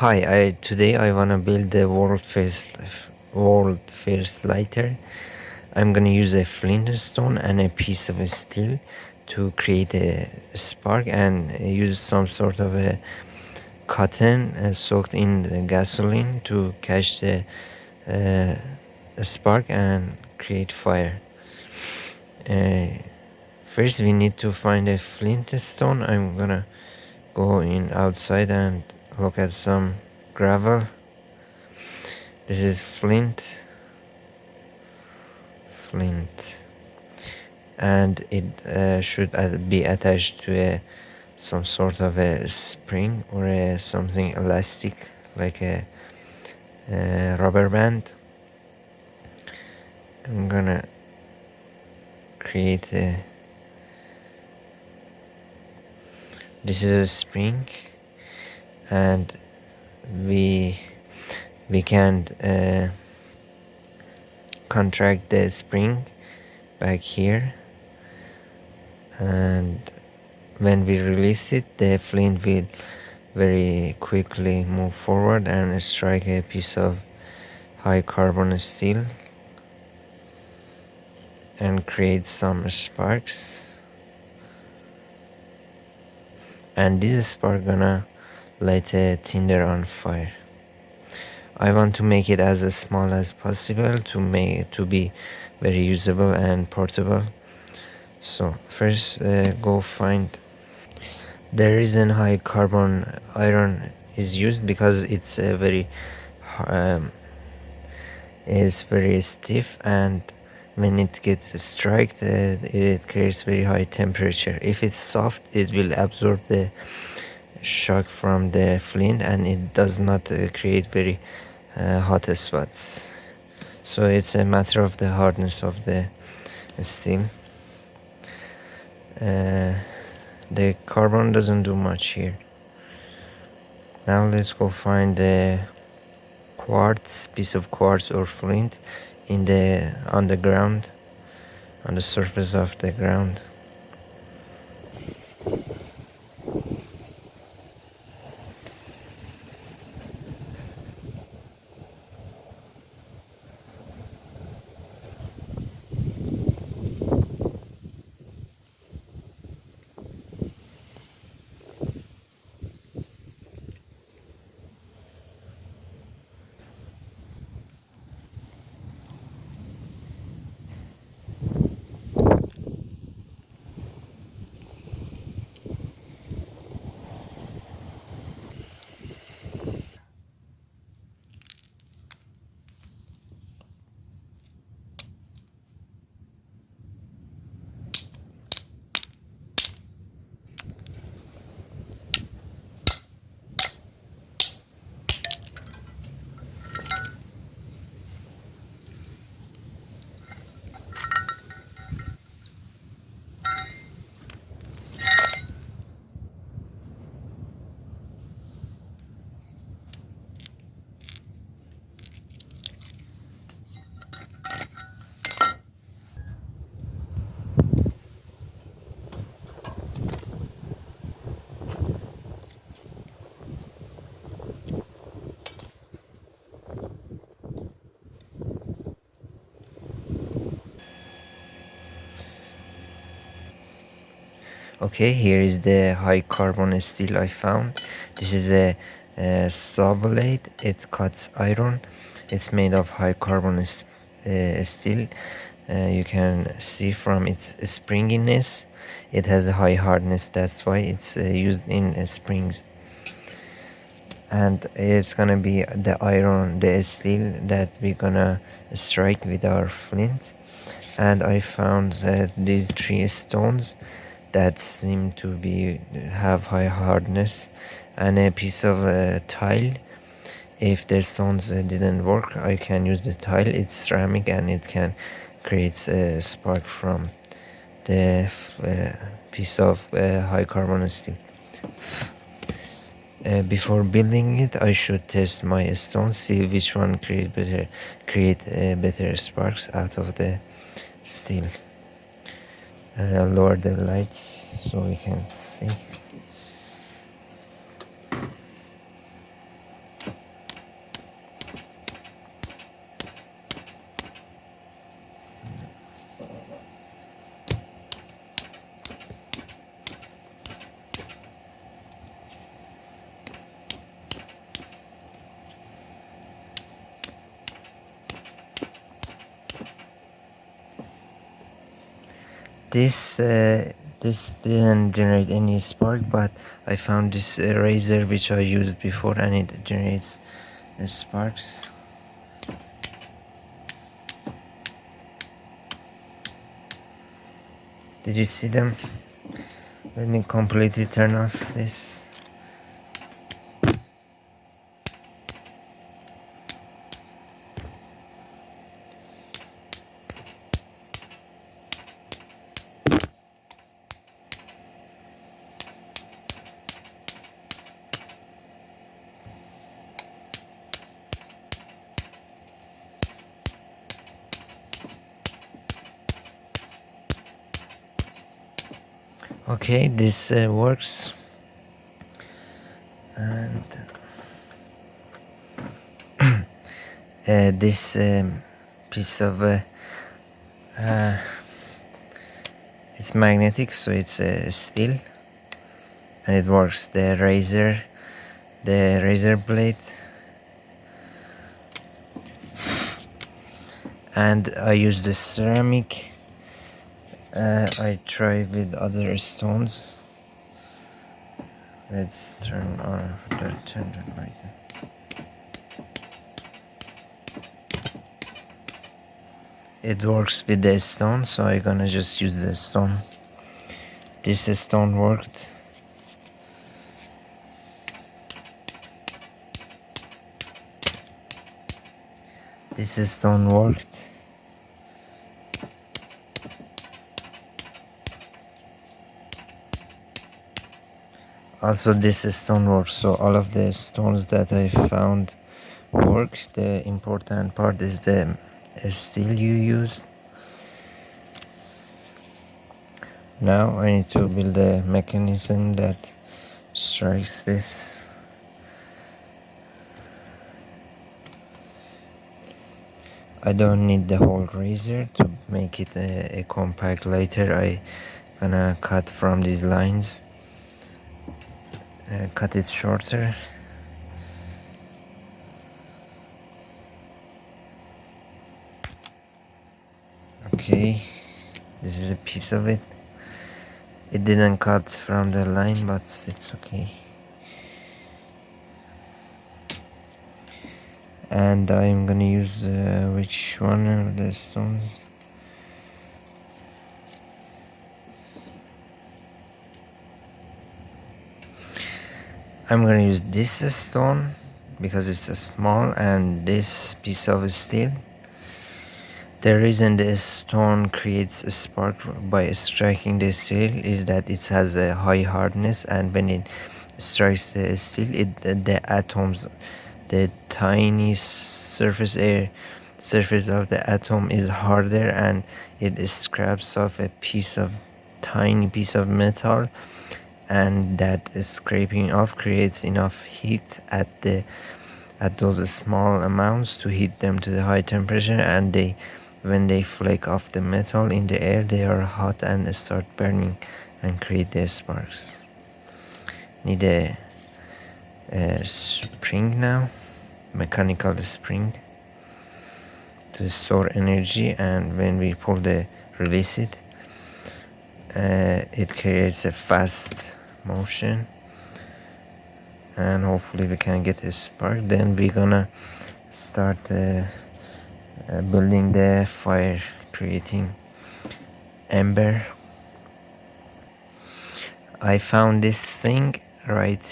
Hi, today I wanna build the world first lighter. I'm gonna use a flint stone and a piece of steel to create a spark and use some sort of a cotton soaked in the gasoline to catch the uh, spark and create fire. Uh, First we need to find a flint stone. I'm gonna go in outside and look at some gravel. This is flint, and it should be attached to some sort of a spring or something elastic like a rubber band. I'm gonna create this is a spring, and we can contract the spring back here, and when we release it, the flint will very quickly move forward and strike a piece of high carbon steel and create some sparks. And this spark gonna light a tinder on fire. I want to make it as small as possible to be very usable and portable. So first go find. The reason high carbon iron is used because it's um, very stiff, and when it gets struck, it creates very high temperature. If it's soft, it will absorb the shock from the flint and it does not create very hot spots. So it's a matter of the hardness of the steel. The carbon doesn't do much here. Now let's go find the piece of quartz or flint on the ground, on the surface of the ground. Okay, here is the high carbon steel I found. This is a saw blade. It cuts iron. It's made of high carbon steel. You can see from its springiness, it has a high hardness. That's why it's used in springs. And it's gonna be the steel that we're gonna strike with our flint. And I found these three stones that seem to have high hardness, and a piece of tile. If the stones didn't work, I can use the tile. It's ceramic and it can create a spark from the piece of high carbon steel. Before building it, I should test my stones, see which one create better sparks out of the steel. I'll lower the lights so we can see. This didn't generate any spark, but I found this razor which I used before, and it generates sparks. Did you see them? Let me completely turn off this. Okay, this works, and this piece of it's magnetic, so it's steel, and it works. The razor blade, and I use the ceramic. I try with other stones. Let's turn the light. It works with the stone, so I'm gonna just use the stone. This stone worked. This stone worked. Also this stone works, so all of the stones that I found work. The important part is the steel you use. Now I need to build a mechanism that strikes this. I don't need the whole razor to make it a compact. Later I gonna cut from these lines, cut it shorter. Okay, this is a piece of it. It didn't cut from the line, but it's okay. And I'm gonna use which one of the stones? I'm gonna use this stone because it's a small, and this piece of steel. The reason the stone creates a spark by striking the steel is that it has a high hardness, and when it strikes the steel, the atoms, the tiny surface of the atom is harder, and it scraps off a tiny piece of metal, and that scraping off creates enough heat at those small amounts to heat them to the high temperature, and when they flake off the metal in the air, they are hot and start burning and create the sparks. Need a spring now, mechanical spring, to store energy, and when we release it, it creates a fast motion, and hopefully we can get a spark. Then we're gonna start building the fire, creating ember. I found this thing right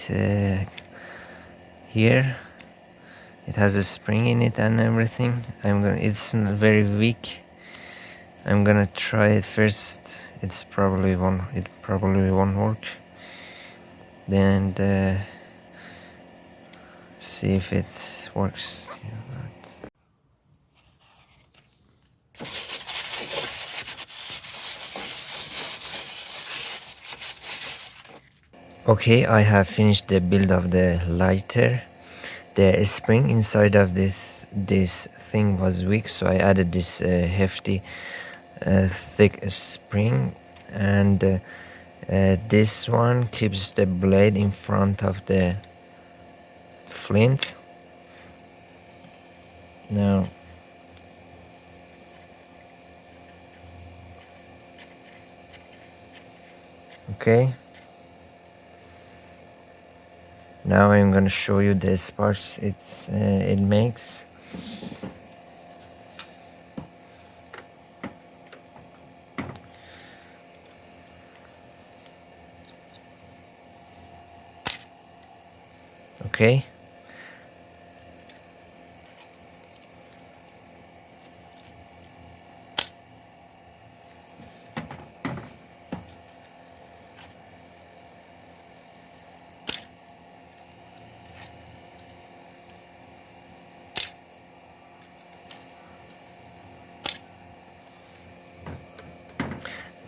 here. It has a spring in it and everything. It's very weak. I'm gonna try it first. It probably won't work. Then see if it works. Okay, I have finished the build of the lighter. The spring inside of this thing was weak, so I added this hefty thick spring, and this one keeps the blade in front of the flint. Now Okay, now I'm gonna show you the sparks it makes. Okay,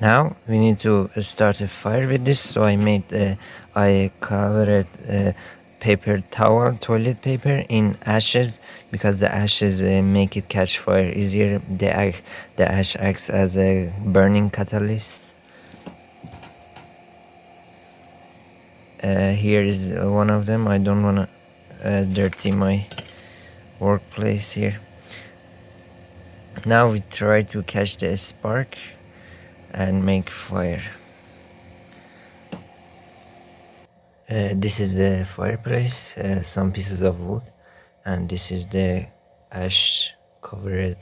now we need to start a fire with this. So I covered paper towel, toilet paper in ashes, because the ashes make it catch fire easier. The ash acts as a burning catalyst. Here is one of them. I don't wanna dirty my workplace here. Now we try to catch the spark and make fire. This is the fireplace, some pieces of wood, and this is the ash covered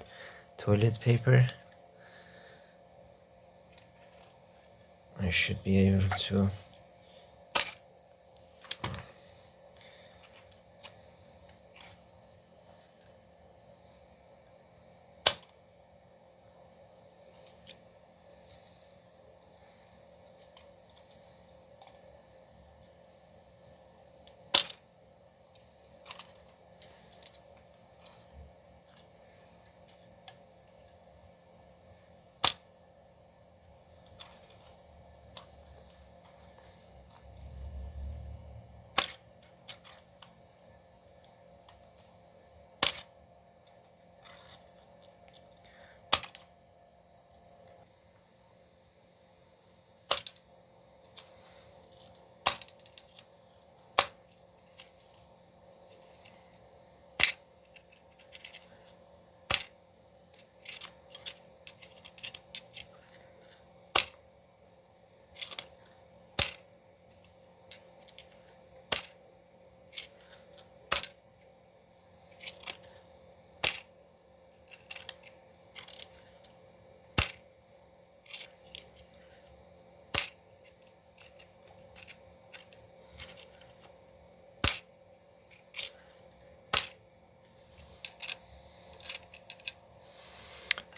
toilet paper. I should be able to.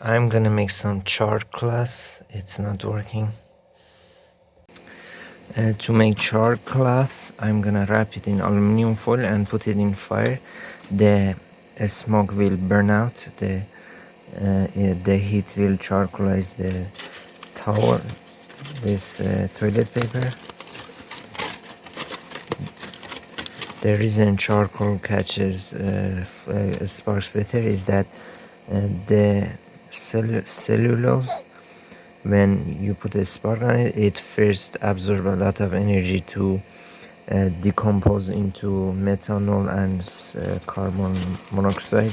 I'm gonna make some char cloth. It's not working. To make char cloth, I'm gonna wrap it in aluminum foil and put it in fire. The smoke will burn out. The heat will charcoalize the towel, this toilet paper. The reason charcoal catches sparks better is that the cellulose, when you put a spark on it, it first absorbs a lot of energy to decompose into methanol and carbon monoxide.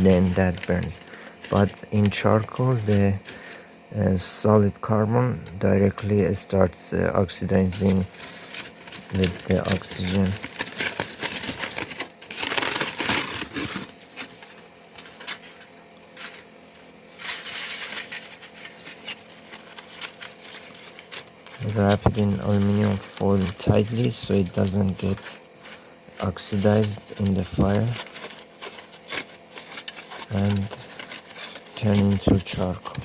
Then that burns. But in charcoal, the solid carbon directly starts oxidizing with the oxygen. Wrap it in aluminum foil tightly so it doesn't get oxidized in the fire and turn into charcoal.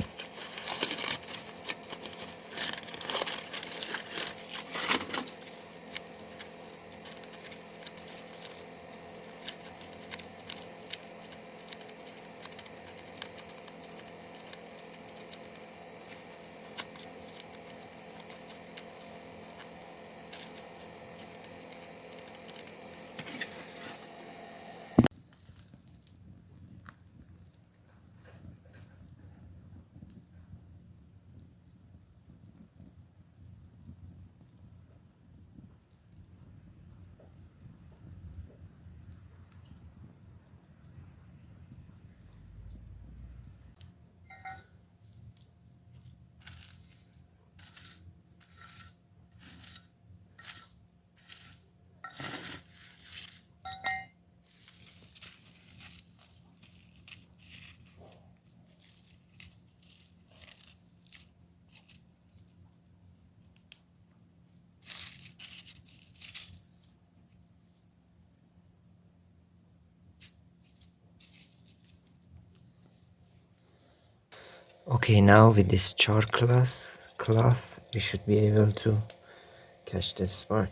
Okay, now with this char cloth, we should be able to catch the spark.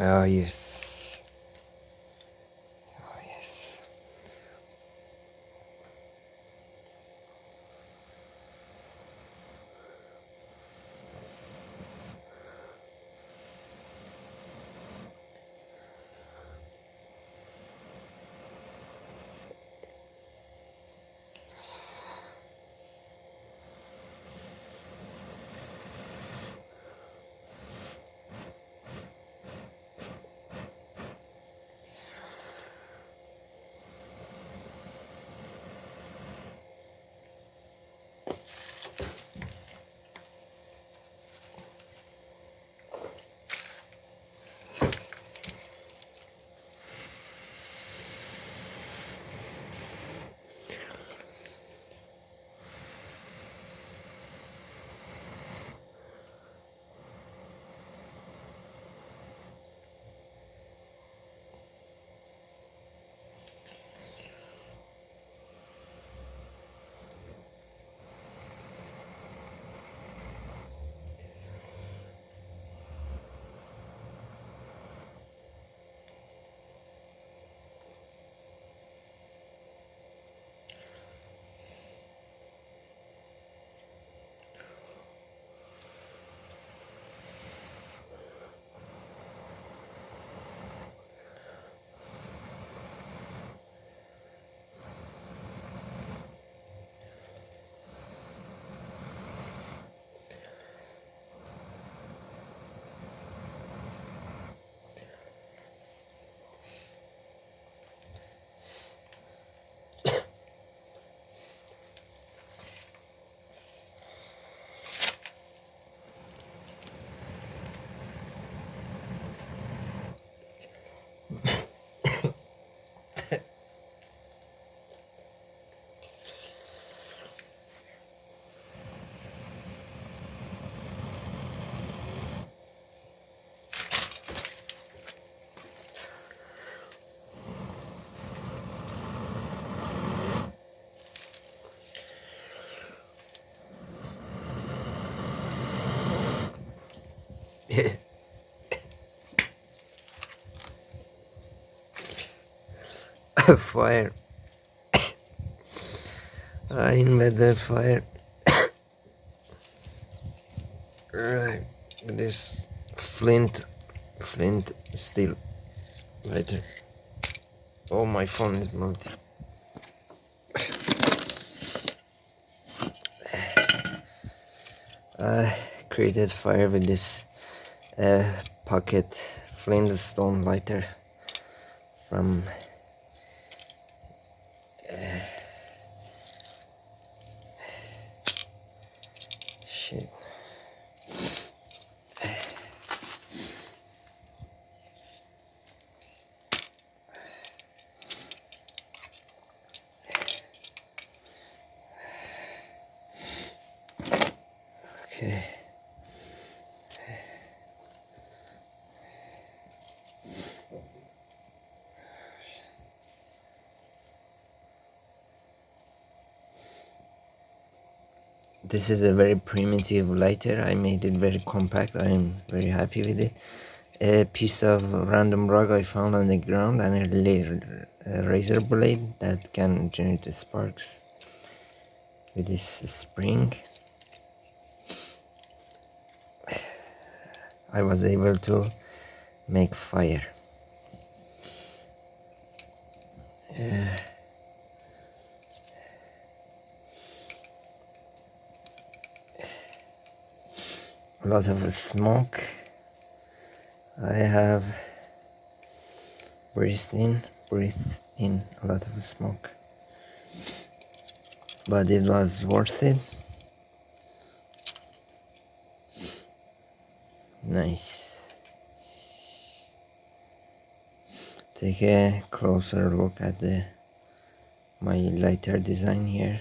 Oh, yes. Oh, yes. Fire. I invented the fire. Right. This flint steel lighter. Oh, my phone is melting. I created fire with this pocket flintstone lighter from shit. Okay. This is a very primitive lighter. I made it very compact. I am very happy with it. A piece of random rock I found on the ground and a razor blade that can generate sparks with this spring. I was able to make fire. A lot of smoke. I have breathed in a lot of smoke, but it was worth it. Nice. Take a closer look at my lighter design here.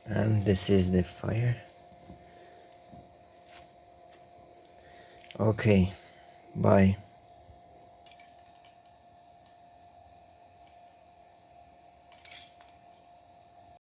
And this is the fire. Okay, bye.